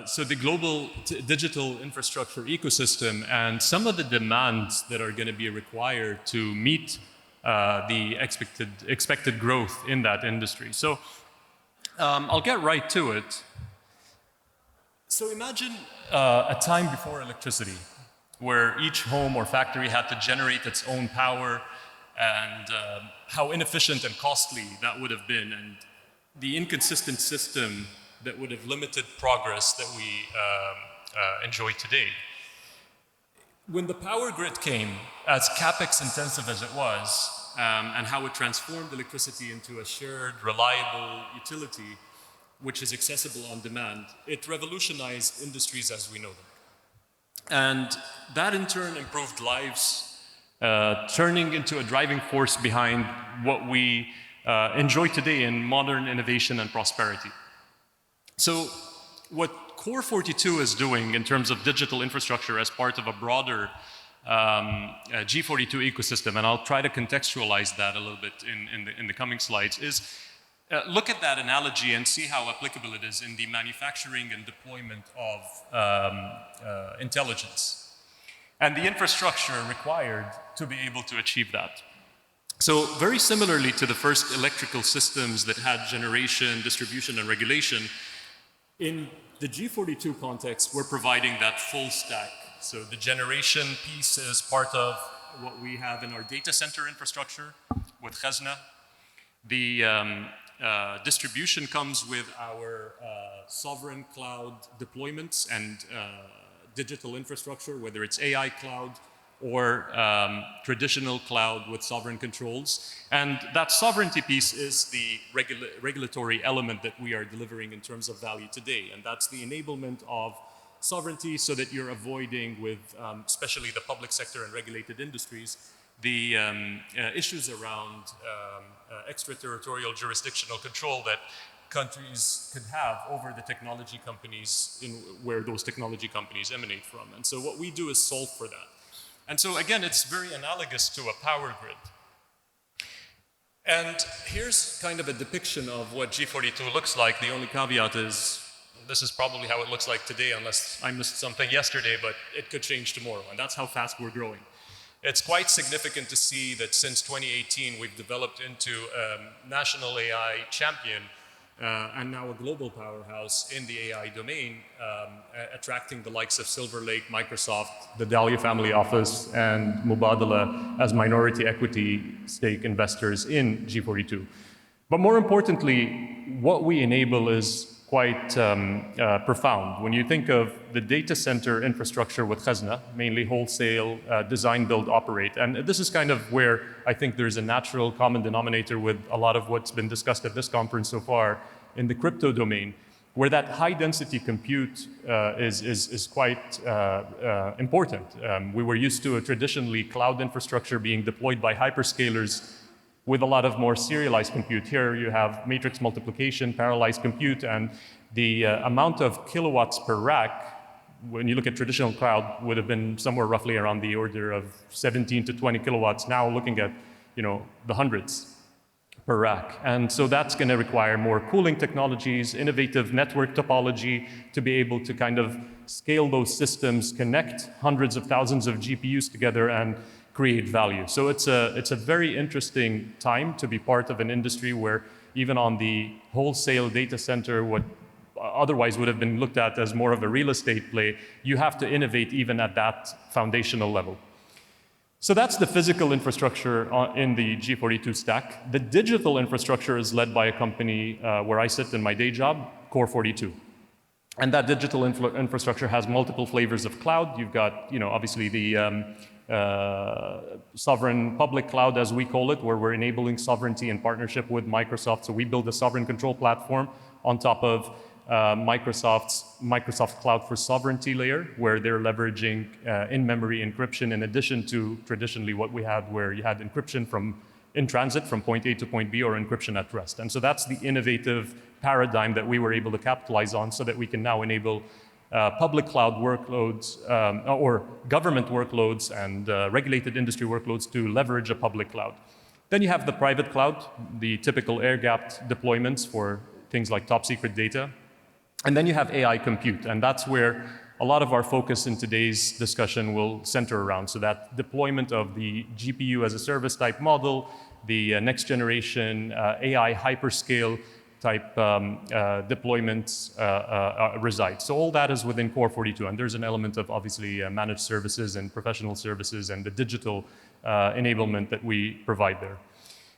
So the global digital infrastructure ecosystem and some of the demands that are going to be required to meet the expected growth in that industry. So I'll get right to it. So imagine a time before electricity, where each home or factory had to generate its own power, and how inefficient and costly that would have been, and the inconsistent system that would have limited progress that we enjoy today. When the power grid came, as capex intensive as it was, and how it transformed electricity into a shared, reliable utility, which is accessible on demand, it revolutionized industries as we know them. And that in turn improved lives, turning into a driving force behind what we enjoy today in modern innovation and prosperity. So what Core 42 is doing in terms of digital infrastructure as part of a broader G42 ecosystem, and I'll try to contextualize that a little bit in the coming slides, is look at that analogy and see how applicable it is in the manufacturing and deployment of intelligence and the infrastructure required to be able to achieve that. So very similarly to the first electrical systems that had generation, distribution, and regulation, in the G42 context, we're providing that full stack. So the generation piece is part of what we have in our data center infrastructure with Khazna. The distribution comes with our sovereign cloud deployments and digital infrastructure, whether it's AI cloud or traditional cloud with sovereign controls. And that sovereignty piece is the regulatory element that we are delivering in terms of value today. And that's the enablement of sovereignty so that you're avoiding with, especially the public sector and regulated industries, the issues around extraterritorial jurisdictional control that countries could have over the technology companies where those technology companies emanate from. And so what we do is solve for that. And so again, it's very analogous to a power grid. And here's kind of a depiction of what G42 looks like. The only caveat is this is probably how it looks like today, unless I missed something yesterday, but it could change tomorrow. And that's how fast we're growing. It's quite significant to see that since 2018, we've developed into a national AI champion and now a global powerhouse in the AI domain, attracting the likes of Silver Lake, Microsoft, the Dahlia family office, and Mubadala as minority equity stake investors in G42. But more importantly, what we enable is quite profound. When you think of the data center infrastructure with Khazna, mainly wholesale, design, build, operate, and this is kind of where I think there's a natural common denominator with a lot of what's been discussed at this conference so far in the crypto domain, where that high density compute is quite important. We were used to a traditionally cloud infrastructure being deployed by hyperscalers with a lot of more serialized compute. Here you have matrix multiplication, parallelized compute, and the amount of kilowatts per rack, when you look at traditional cloud, would have been somewhere roughly around the order of 17 to 20 kilowatts. Now looking at, the hundreds per rack. And so that's going to require more cooling technologies, innovative network topology to be able to kind of scale those systems, connect hundreds of thousands of GPUs together, and create value. So it's a very interesting time to be part of an industry where even on the wholesale data center, what otherwise would have been looked at as more of a real estate play, you have to innovate even at that foundational level. So that's the physical infrastructure in the G42 stack. The digital infrastructure is led by a company where I sit in my day job, Core 42. And that digital infrastructure has multiple flavors of cloud. You've got, obviously the sovereign public cloud, as we call it, where we're enabling sovereignty in partnership with Microsoft. So we build a sovereign control platform on top of Microsoft Cloud for Sovereignty layer, where they're leveraging in-memory encryption in addition to traditionally what we had, where you had encryption in transit from point A to point B, or encryption at rest. And so that's the innovative paradigm that we were able to capitalize on so that we can now enable public cloud workloads or government workloads and regulated industry workloads to leverage a public cloud. Then you have the private cloud, the typical air-gapped deployments for things like top secret data. And then you have AI compute, and that's where a lot of our focus in today's discussion will center around. So that deployment of the GPU as a service type model, the next generation AI hyperscale type deployments reside. So all that is within Core 42, and there's an element of obviously managed services and professional services and the digital enablement that we provide there.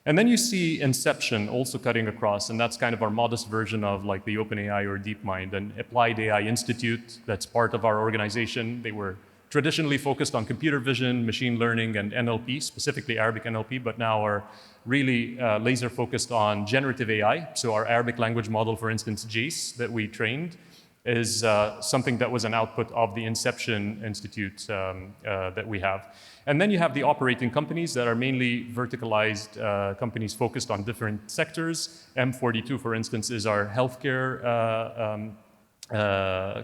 And then you see Inception also cutting across, and that's kind of our modest version of like the OpenAI or DeepMind, an applied AI institute that's part of our organization. They were traditionally focused on computer vision, machine learning, and NLP, specifically Arabic NLP, but now are really laser focused on generative AI. So our Arabic language model, for instance, JACE, that we trained, is something that was an output of the Inception Institute that we have. And then you have the operating companies that are mainly verticalized companies focused on different sectors. M42, for instance, is our healthcare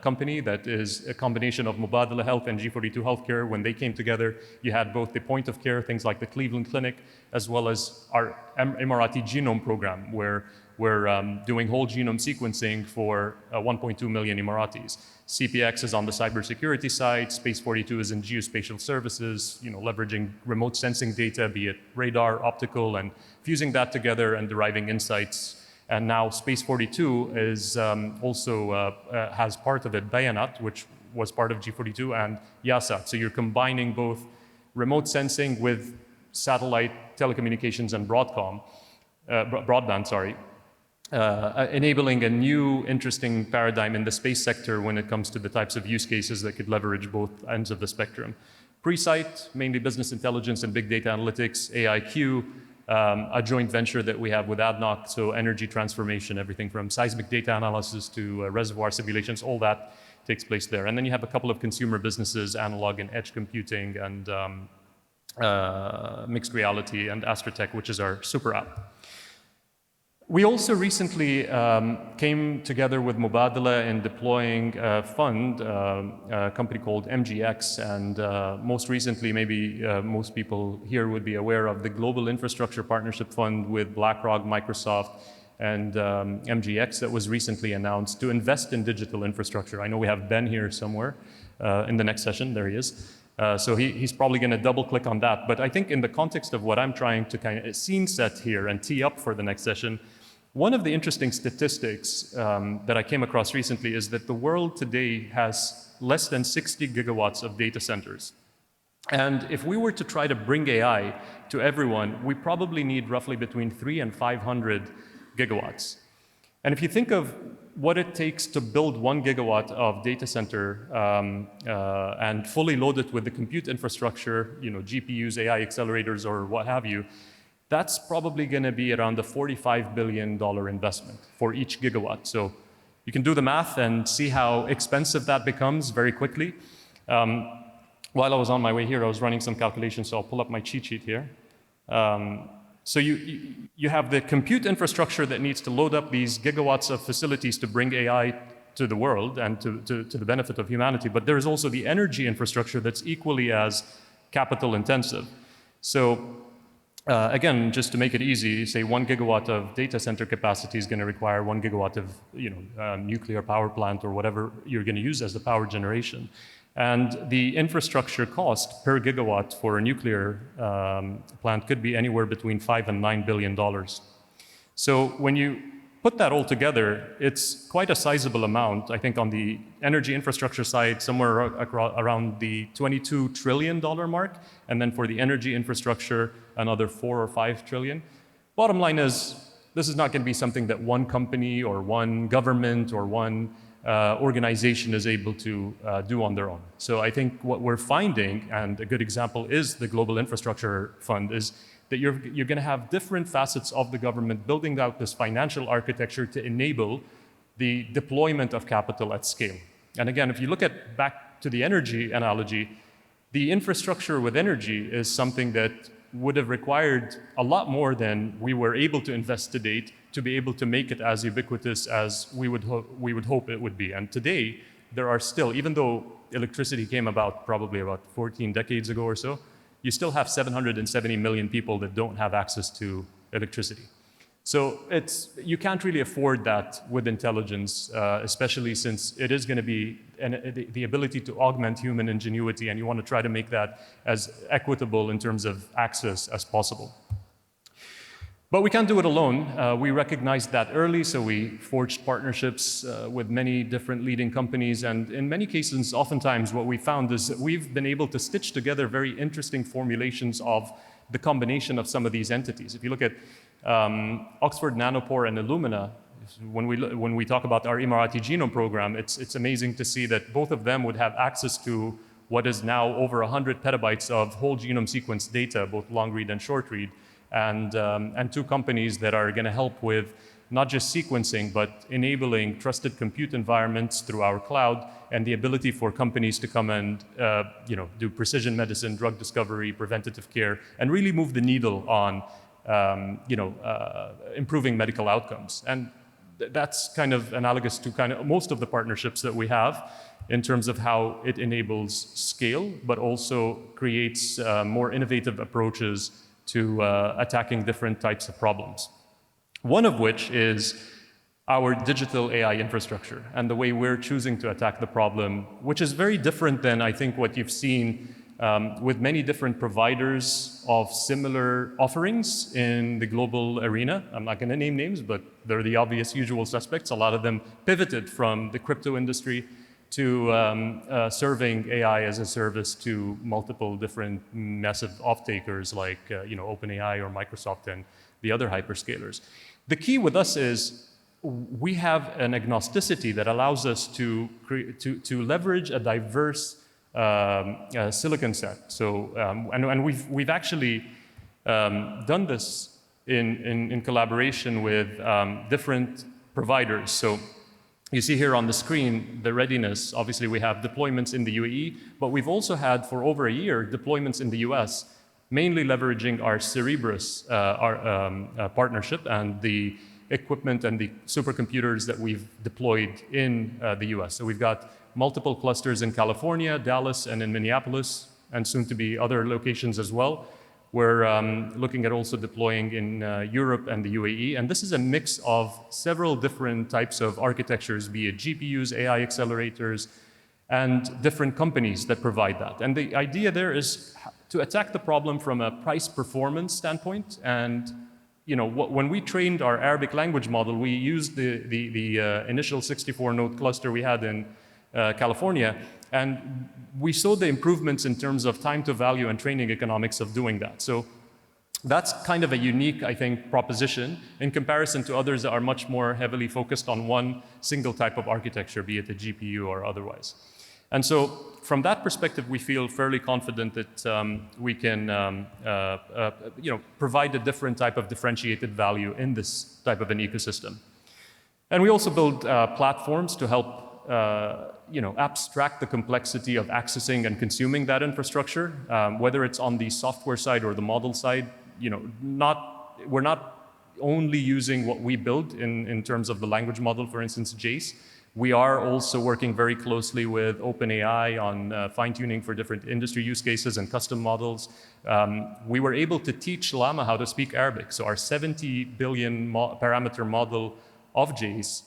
company that is a combination of Mubadala Health and G42 Healthcare. When they came together, you had both the point of care, things like the Cleveland Clinic, as well as our Emirati genome program, where we're doing whole genome sequencing for 1.2 million Emiratis. CPX is on the cybersecurity side. Space 42 is in geospatial services, leveraging remote sensing data, be it radar, optical, and fusing that together and deriving insights. And now Space 42 is also has part of it, Bayanat, which was part of G42, and Yasat. So you're combining both remote sensing with satellite telecommunications and broadband, enabling a new interesting paradigm in the space sector when it comes to the types of use cases that could leverage both ends of the spectrum. Presight, mainly business intelligence and big data analytics. AIQ, a joint venture that we have with ADNOC, so energy transformation, everything from seismic data analysis to reservoir simulations, all that takes place there. And then you have a couple of consumer businesses, analog and edge computing, and mixed reality, and Astrotech, which is our super app. We also recently came together with Mubadala in deploying a fund, a company called MGX, and most recently, maybe most people here would be aware of the Global Infrastructure Partnership Fund with BlackRock, Microsoft, and MGX that was recently announced to invest in digital infrastructure. I know we have Ben here somewhere in the next session. There he is. So he's probably going to double click on that. But I think in the context of what I'm trying to kind of scene set here and tee up for the next session, one of the interesting statistics that I came across recently is that the world today has less than 60 gigawatts of data centers. And if we were to try to bring AI to everyone, we probably need roughly between 300 and 500 gigawatts. And if you think of what it takes to build 1 gigawatt of data center and fully load it with the compute infrastructure, GPUs, AI accelerators, or what have you, that's probably going to be around a $45 billion investment for each gigawatt. So you can do the math and see how expensive that becomes very quickly. While I was on my way here, I was running some calculations, so I'll pull up my cheat sheet here. So you have the compute infrastructure that needs to load up these gigawatts of facilities to bring AI to the world and to the benefit of humanity, but there's also the energy infrastructure that's equally as capital intensive. So again, just to make it easy, say 1 gigawatt of data center capacity is going to require 1 gigawatt of nuclear power plant or whatever you're going to use as the power generation. And the infrastructure cost per gigawatt for a nuclear plant could be anywhere between $5 and $9 billion. So when you put that all together, it's quite a sizable amount. I think on the energy infrastructure side, somewhere around the $22 trillion mark, and then for the energy infrastructure, another 4 or 5 trillion. Bottom line is, this is not going to be something that one company or one government or one organization is able to do on their own. So I think what we're finding, and a good example is the Global Infrastructure Fund, is that you're going to have different facets of the government building out this financial architecture to enable the deployment of capital at scale. And again, if you look at back to the energy analogy, the infrastructure with energy is something that would have required a lot more than we were able to invest to date to be able to make it as ubiquitous as we would hope it would be. And today, there are still, even though electricity came about probably about 14 decades ago or so, you still have 770 million people that don't have access to electricity. So you can't really afford that with intelligence, especially since it is going to be the ability to augment human ingenuity, and you want to try to make that as equitable in terms of access as possible. But we can't do it alone. We recognized that early, so we forged partnerships with many different leading companies, and in many cases, oftentimes what we found is that we've been able to stitch together very interesting formulations of the combination of some of these entities. If you look at Oxford Nanopore and Illumina, when we talk about our Emirati genome program, it's amazing to see that both of them would have access to what is now over 100 petabytes of whole genome sequence data, both long read and short read, and two companies that are going to help with not just sequencing, but enabling trusted compute environments through our cloud and the ability for companies to come and do precision medicine, drug discovery, preventative care, and really move the needle on improving medical outcomes. And that's kind of analogous to kind of most of the partnerships that we have in terms of how it enables scale, but also creates more innovative approaches to attacking different types of problems. One of which is our digital AI infrastructure and the way we're choosing to attack the problem, which is very different than I think what you've seen with many different providers of similar offerings in the global arena. I'm not going to name names, but they're the obvious usual suspects. A lot of them pivoted from the crypto industry to serving AI as a service to multiple different massive off-takers like OpenAI or Microsoft and the other hyperscalers. The key with us is we have an agnosticity that allows us to leverage a diverse silicon set. So, and we've actually done this in collaboration with different providers. So you see here on the screen the readiness. Obviously, we have deployments in the UAE, but we've also had for over a year deployments in the US, mainly leveraging our Cerebrus partnership and the equipment and the supercomputers that we've deployed in the US. So we've got multiple clusters in California, Dallas, and in Minneapolis, and soon to be other locations as well. We're looking at also deploying in Europe and the UAE, and this is a mix of several different types of architectures, be it GPUs, AI accelerators, and different companies that provide that. And the idea there is to attack the problem from a price performance standpoint. And when we trained our Arabic language model, we used the initial 64-node cluster we had in California, and we saw the improvements in terms of time to value and training economics of doing that. So that's kind of a unique, I think, proposition in comparison to others that are much more heavily focused on one single type of architecture, be it a GPU or otherwise. And so from that perspective, we feel fairly confident that we can provide a different type of differentiated value in this type of an ecosystem. And we also build platforms to help abstract the complexity of accessing and consuming that infrastructure, whether it's on the software side or the model side. We're not only using what we build in terms of the language model, for instance, JACE. We are also working very closely with OpenAI on fine-tuning for different industry use cases and custom models. We were able to teach Llama how to speak Arabic. So our 70 billion parameter model of JACE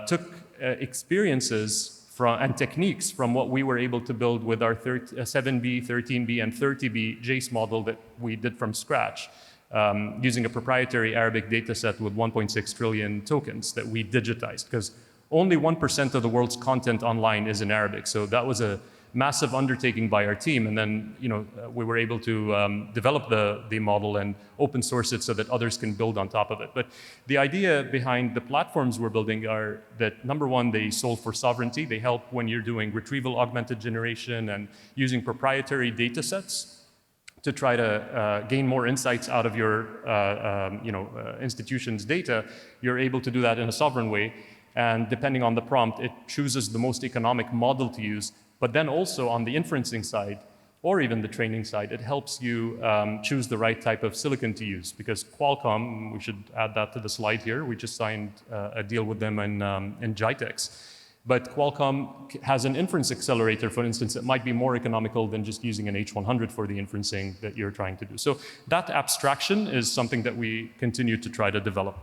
took experiences and techniques from what we were able to build with our 7B, 13B, and 30B JACE model that we did from scratch, using a proprietary Arabic data set with 1.6 trillion tokens that we digitized, because only 1% of the world's content online is in Arabic. So that was a massive undertaking by our team. And then we were able to develop the model and open source it so that others can build on top of it. But the idea behind the platforms we're building are that, number one, they solve for sovereignty. They help when you're doing retrieval augmented generation and using proprietary data sets to try to gain more insights out of your institution's data. You're able to do that in a sovereign way. And depending on the prompt, it chooses the most economic model to use. But then also on the inferencing side, or even the training side, it helps you choose the right type of silicon to use. Because Qualcomm, we should add that to the slide here, we just signed a deal with them in GITEX. But Qualcomm has an inference accelerator, for instance, that might be more economical than just using an H100 for the inferencing that you're trying to do. So that abstraction is something that we continue to try to develop.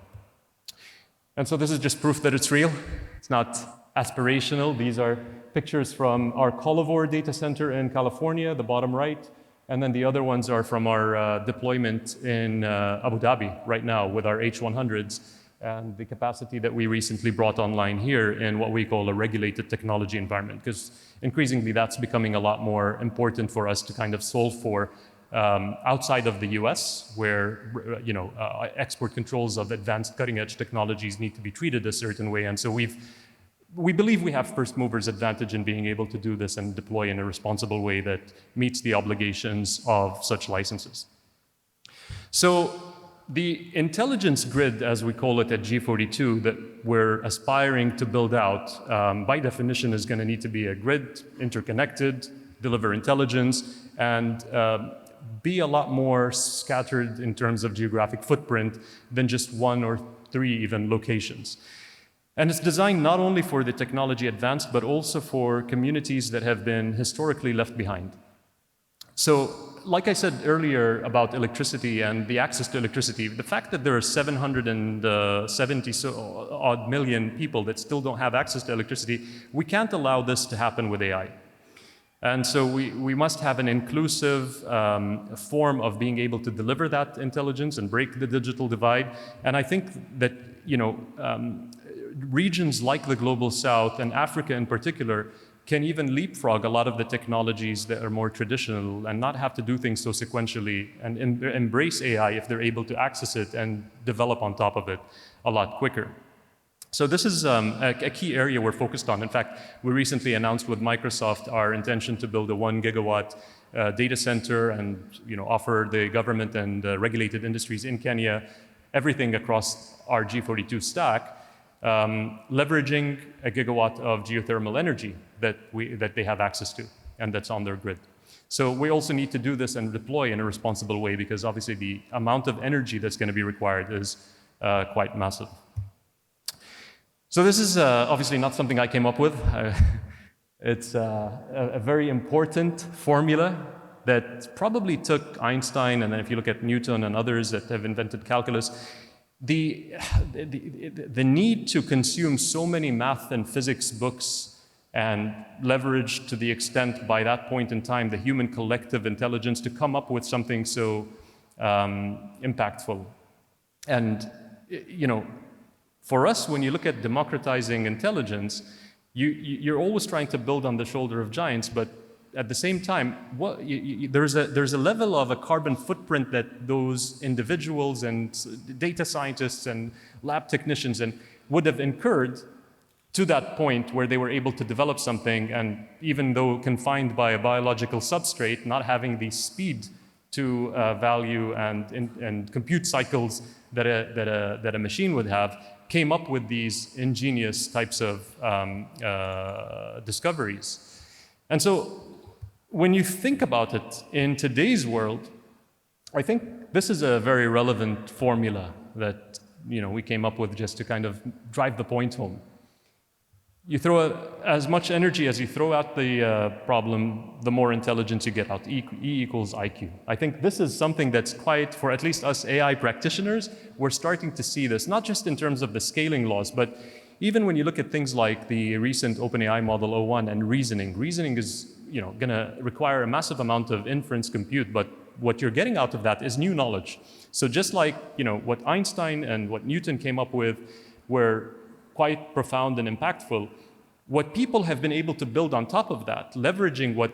And so this is just proof that it's real. It's not aspirational. These are pictures from our Colivore data center in California, the bottom right. And then the other ones are from our deployment in Abu Dhabi right now with our H100s. And the capacity that we recently brought online here in what we call a regulated technology environment, because increasingly that's becoming a lot more important for us to kind of solve for outside of the US, where export controls of advanced cutting-edge technologies need to be treated a certain way. And so we believe we have first movers advantage in being able to do this and deploy in a responsible way that meets the obligations of such licenses. So the intelligence grid, as we call it at G42, that we're aspiring to build out, by definition is going to need to be a grid, interconnected, deliver intelligence, and be a lot more scattered in terms of geographic footprint than just 1 or 3 even locations. And it's designed not only for the technology advanced, but also for communities that have been historically left behind. So, like I said earlier about electricity and the access to electricity, the fact that there are 770 odd million people that still don't have access to electricity, we can't allow this to happen with AI. And so we must have an inclusive form of being able to deliver that intelligence and break the digital divide. And I think that, regions like the Global South and Africa in particular can even leapfrog a lot of the technologies that are more traditional and not have to do things so sequentially and embrace AI if they're able to access it and develop on top of it a lot quicker. So this is a key area we're focused on. In fact, we recently announced with Microsoft our intention to build a 1 gigawatt data center and offer the government and regulated industries in Kenya everything across our G42 stack, leveraging a gigawatt of geothermal energy that they have access to and that's on their grid. So we also need to do this and deploy in a responsible way because obviously the amount of energy that's going to be required is quite massive. So this is obviously not something I came up with. It's a very important formula that probably took Einstein, and then if you look at Newton and others that have invented calculus, the need to consume so many math and physics books and leverage to the extent by that point in time the human collective intelligence to come up with something so impactful. And for us, when you look at democratizing intelligence, you're always trying to build on the shoulder of giants, but at the same time, there's a level of a carbon footprint that those individuals and data scientists and lab technicians would have incurred to that point where they were able to develop something, and even though confined by a biological substrate, not having the speed to value and compute cycles that a machine would have, came up with these ingenious types of discoveries. And so when you think about it in today's world, I think this is a very relevant formula that we came up with just to kind of drive the point home. You throw as much energy as you throw at the problem, the more intelligence you get out. E equals IQ. I think this is something that's quite, for at least us AI practitioners, we're starting to see this, not just in terms of the scaling laws, but even when you look at things like the recent OpenAI Model 01 and reasoning. Reasoning is going to require a massive amount of inference compute, but what you're getting out of that is new knowledge. So just like what Einstein and what Newton came up with were quite profound and impactful, what people have been able to build on top of that, leveraging what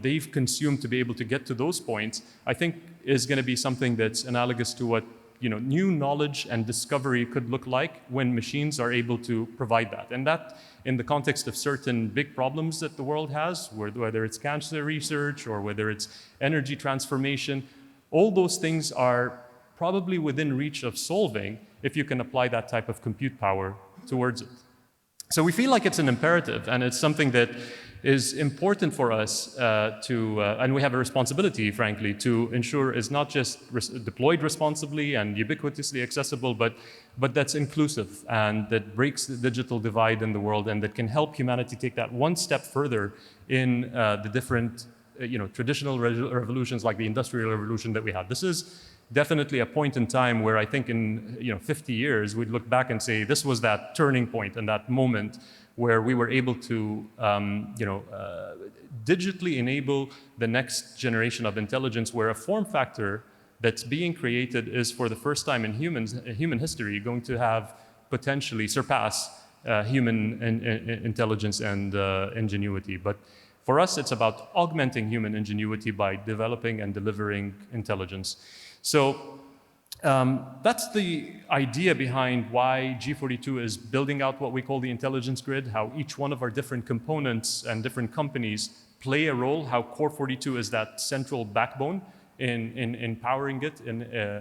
they've consumed to be able to get to those points, I think is going to be something that's analogous to what new knowledge and discovery could look like when machines are able to provide that. And that, in the context of certain big problems that the world has, whether it's cancer research or whether it's energy transformation, all those things are probably within reach of solving if you can apply that type of compute power towards it. So we feel like it's an imperative, and it's something that is important for us and we have a responsibility, frankly, to ensure is not just deployed responsibly and ubiquitously accessible, but that's inclusive and that breaks the digital divide in the world and that can help humanity take that one step further in the different traditional revolutions like the Industrial Revolution that we had. This is definitely a point in time where I think in 50 years we'd look back and say this was that turning point and that moment where we were able to digitally enable the next generation of intelligence, where a form factor that's being created is for the first time in human history going to have potentially surpass human intelligence and ingenuity. But for us, it's about augmenting human ingenuity by developing and delivering intelligence. So that's the idea behind why G42 is building out what we call the intelligence grid, how each one of our different components and different companies play a role, how Core 42 is that central backbone in powering it,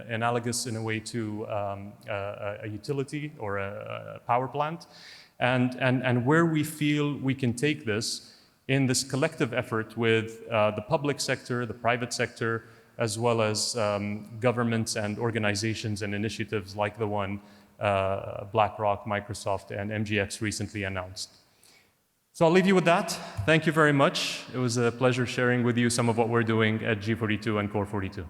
analogous in a way to a utility or a power plant, and where we feel we can take this in this collective effort with the public sector, the private sector, as well as governments and organizations and initiatives like the one BlackRock, Microsoft, and MGX recently announced. So I'll leave you with that. Thank you very much. It was a pleasure sharing with you some of what we're doing at G42 and Core 42.